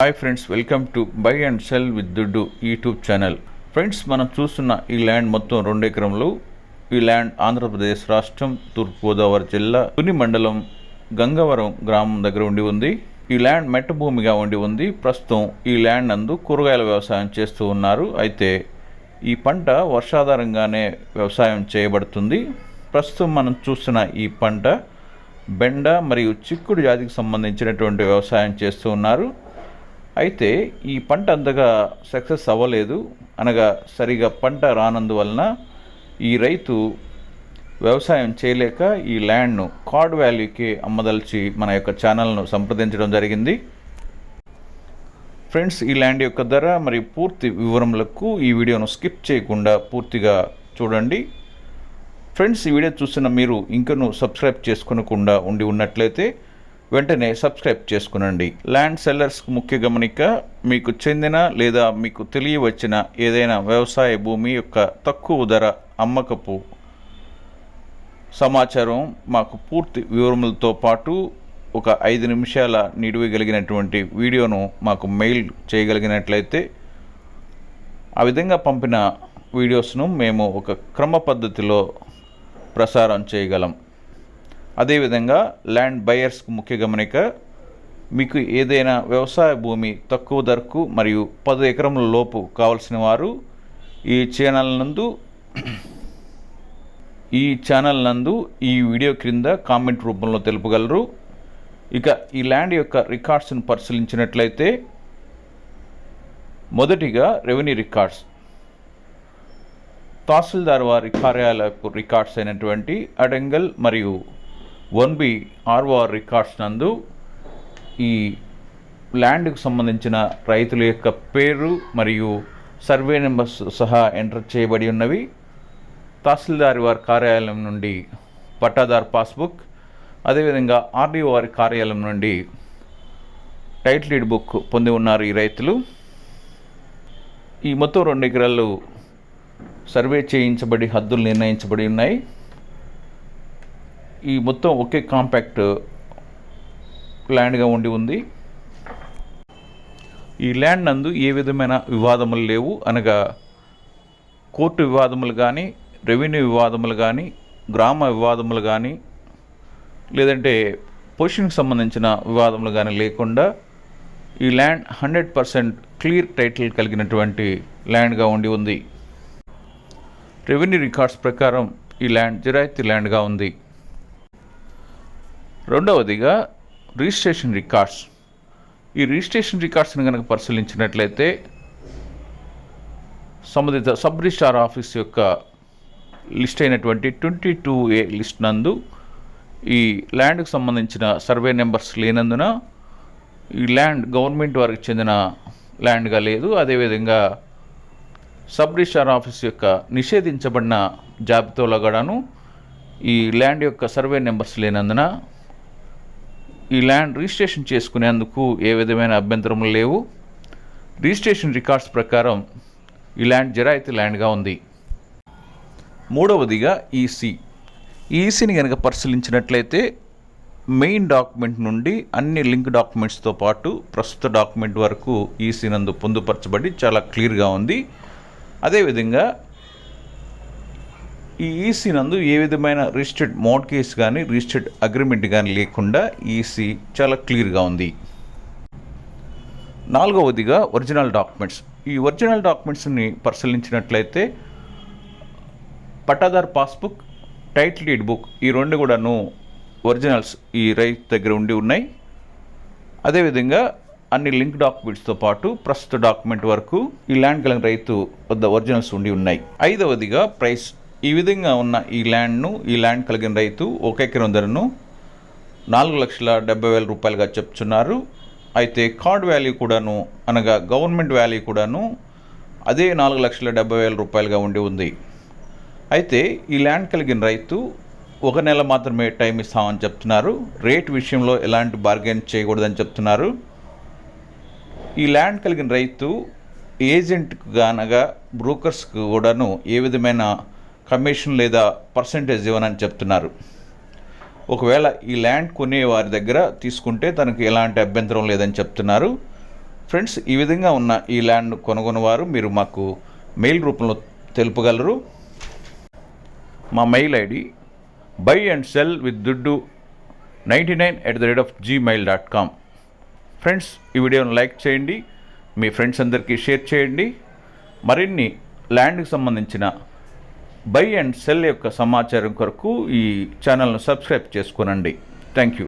Hi friends, welcome to buy and cell with దుడ్డు YouTube channel. Friends, మనం చూస్తున్న ఈ ల్యాండ్ మొత్తం 2 ఎకరంలో. ఈ ల్యాండ్ ఆంధ్రప్రదేశ్ రాష్ట్రం, తూర్పుగోదావరి జిల్లా, తుని మండలం, గంగవరం గ్రామం దగ్గర ఉండి ఉంది. ఈ ల్యాండ్ మెట్ట భూమిగా ఉండి ఉంది. ప్రస్తుతం ఈ ల్యాండ్ నందు కూరగాయల వ్యవసాయం చేస్తూ ఉన్నారు. అయితే ఈ పంట వర్షాధారంగానే వ్యవసాయం చేయబడుతుంది. ప్రస్తుతం మనం చూస్తున్న ఈ పంట బెండ మరియు చిక్కుడు జాతికి సంబంధించినటువంటి వ్యవసాయం చేస్తూ ఉన్నారు. అయితే ఈ పంట అంతగా సక్సెస్ అవ్వలేదు, అనగా సరిగా పంట రానందువలన ఈ రైతు వ్యవసాయం చేయలేక ఈ ల్యాండ్ను కార్డ్ వాల్యూకి అమ్మదలిచి మన యొక్క ఛానల్ను సంప్రదించడం జరిగింది. ఫ్రెండ్స్, ఈ ల్యాండ్ యొక్క ధర మరియు పూర్తి వివరములకు ఈ వీడియోను స్కిప్ చేయకుండా పూర్తిగా చూడండి. ఫ్రెండ్స్, ఈ వీడియో చూసిన మీరు ఇంకనూ సబ్స్క్రైబ్ చేసుకొనకుండా ఉండి ఉన్నట్లయితే వెంటనే సబ్స్క్రైబ్ చేసుకునండి. ల్యాండ్ సెల్లర్స్కు ముఖ్య గమనిక: మీకు చెందిన లేదా మీకు తెలియవచ్చిన ఏదైనా వ్యవసాయ భూమి యొక్క తక్కువ ధర అమ్మకపు సమాచారం మాకు పూర్తి వివరములతో పాటు ఒక 5 నిమిషాల నిడివిగలిగినటువంటి వీడియోను మాకు మెయిల్ చేయగలిగినట్లయితే ఆ విధంగా పంపిన వీడియోస్ను మేము ఒక క్రమ పద్ధతిలో ప్రసారం చేయగలం. అదేవిధంగా ల్యాండ్ బయర్స్కు ముఖ్య గమనిక: మీకు ఏదైనా వ్యవసాయ భూమి తక్కువ ధరకు మరియు 10 ఎకరముల లోపు కావలసిన వారు ఈ ఛానల్ నందు ఈ వీడియో క్రింద కామెంట్ రూపంలో తెలుపగలరు. ఇక ఈ ల్యాండ్ యొక్క రికార్డ్స్ను పరిశీలించినట్లయితే, మొదటిగా రెవెన్యూ రికార్డ్స్. తహసీల్దార్ వారి కార్యాలయపు రికార్డ్స్ అయినటువంటి అడంగల్ మరియు 1B ROR రికార్డ్స్ నందు ఈ ల్యాండ్కు సంబంధించిన రైతుల యొక్క పేరు మరియు సర్వే నెంబర్స్ సహా ఎంటర్ చేయబడి ఉన్నవి. తహసీల్దార్ వారి కార్యాలయం నుండి పట్టాదార్ పాస్బుక్, అదేవిధంగా RDO వారి కార్యాలయం నుండి టైటిల్ డీడ్ బుక్ పొంది ఉన్నారు ఈ రైతులు. ఈ మొత్తం 2 ఎకరాలు సర్వే చేయించబడి హద్దులు నిర్ణయించబడి ఉన్నాయి. ఈ మొత్తం ఒకే కాంపాక్ట్ ల్యాండ్గా ఉండి ఉంది. ఈ ల్యాండ్ నందు ఏ విధమైన వివాదములు లేవు, అనగా కోర్టు వివాదములు కానీ, రెవెన్యూ వివాదములు కానీ, గ్రామ వివాదములు కానీ, లేదంటే పొజిషన్కి సంబంధించిన వివాదములు కానీ లేకుండా ఈ ల్యాండ్ 100% క్లియర్ టైటిల్ కలిగినటువంటి ల్యాండ్గా ఉండి ఉంది. రెవెన్యూ రికార్డ్స్ ప్రకారం ఈ ల్యాండ్ జిరాయితీ ల్యాండ్గా ఉంది. రెండవదిగా రిజిస్ట్రేషన్ రికార్డ్స్. ఈ రిజిస్ట్రేషన్ రికార్డ్స్ని కనుక పరిశీలించినట్లయితే, సంబంధిత సబ్ రిజిస్ట్రార్ ఆఫీస్ యొక్క లిస్ట్ అయినటువంటి 22A లిస్ట్ నందు ఈ ల్యాండ్కు సంబంధించిన సర్వే నెంబర్స్ లేనందున ఈ ల్యాండ్ గవర్నమెంట్ వారికి చెందిన ల్యాండ్గా లేదు. అదేవిధంగా సబ్ రిజిస్ట్రార్ ఆఫీస్ యొక్క నిషేధించబడిన జాబితాలో కూడాను ఈ ల్యాండ్ యొక్క సర్వే నెంబర్స్ లేనందున ఈ ల్యాండ్ రిజిస్ట్రేషన్ చేసుకునేందుకు ఏ విధమైన అభ్యంతరములు లేవు. రిజిస్ట్రేషన్ రికార్డ్స్ ప్రకారం ఈ ల్యాండ్ జిరాయితీ ల్యాండ్గా ఉంది. మూడవదిగా ఈసీ. ఈసీని కనుక పరిశీలించినట్లయితే, మెయిన్ డాక్యుమెంట్ నుండి అన్ని లింక్ డాక్యుమెంట్స్తో పాటు ప్రస్తుత డాక్యుమెంట్ వరకు ఈసీ నందు పొందుపరచబడి చాలా క్లియర్గా ఉంది. అదేవిధంగా ఈ ఈసీ నందు ఏ విధమైన రిజిస్టర్డ్ మోర్ట్గేజ్ కానీ, రిజిస్టర్డ్ అగ్రిమెంట్ కానీ లేకుండా ఈసీ చాలా క్లియర్గా ఉంది. నాలుగవదిగా ఒరిజినల్ డాక్యుమెంట్స్. ఈ ఒరిజినల్ డాక్యుమెంట్స్ని పరిశీలించినట్లయితే, pattadar passbook, title deed book, ఈ 2 కూడాను ఒరిజినల్స్ ఈ రైతు దగ్గర ఉండి ఉన్నాయి. అదేవిధంగా అన్ని లింక్ డాక్యుమెంట్స్తో పాటు ప్రస్తుత డాక్యుమెంట్ వరకు ఈ ల్యాండ్ కలిగిన రైతు వద్ద ఒరిజినల్స్ ఉండి ఉన్నాయి. ఐదవదిగా ప్రైస్. ఈ విధంగా ఉన్న ఈ ల్యాండ్ కలిగిన రైతు 1 ఎకరం ధరను 4,70,000 రూపాయలుగా చెప్తున్నారు. అయితే కార్డ్ వాల్యూ కూడాను, అనగా గవర్నమెంట్ వాల్యూ కూడాను అదే 4,70,000 రూపాయలుగా ఉండి ఉంది. అయితే ఈ ల్యాండ్ కలిగిన రైతు 1 నెల మాత్రమే టైం ఇస్తామని చెప్తున్నారు. రేట్ విషయంలో ఎలాంటి బార్గెన్ చేయకూడదని చెప్తున్నారు. ఈ ల్యాండ్ కలిగిన రైతు ఏజెంట్కు అనగా బ్రోకర్స్కు కూడాను ఏ విధమైన కమిషన్ లేదా పర్సంటేజ్ ఇవ్వనని చెప్తున్నారు. ఒకవేళ ఈ ల్యాండ్ కొనే వారి దగ్గర తీసుకుంటే తనకు ఎలాంటి అభ్యంతరం లేదని చెప్తున్నారు. ఫ్రెండ్స్, ఈ విధంగా ఉన్న ఈ ల్యాండ్ కొనుగొనేవారు మీరు మాకు మెయిల్ రూపంలో తెలుపగలరు. మా మెయిల్ ఐడి buyandSellWithDuddu99@gmail.com. ఫ్రెండ్స్, ఈ వీడియోను లైక్ చేయండి, మీ ఫ్రెండ్స్ అందరికీ షేర్ చేయండి. మరిన్ని ల్యాండ్కి సంబంధించిన బై అండ్ సెల్ యొక్క సమాచారం కొరకు ఈ ఛానల్ను సబ్స్క్రైబ్ చేసుకోనండి. Thank you.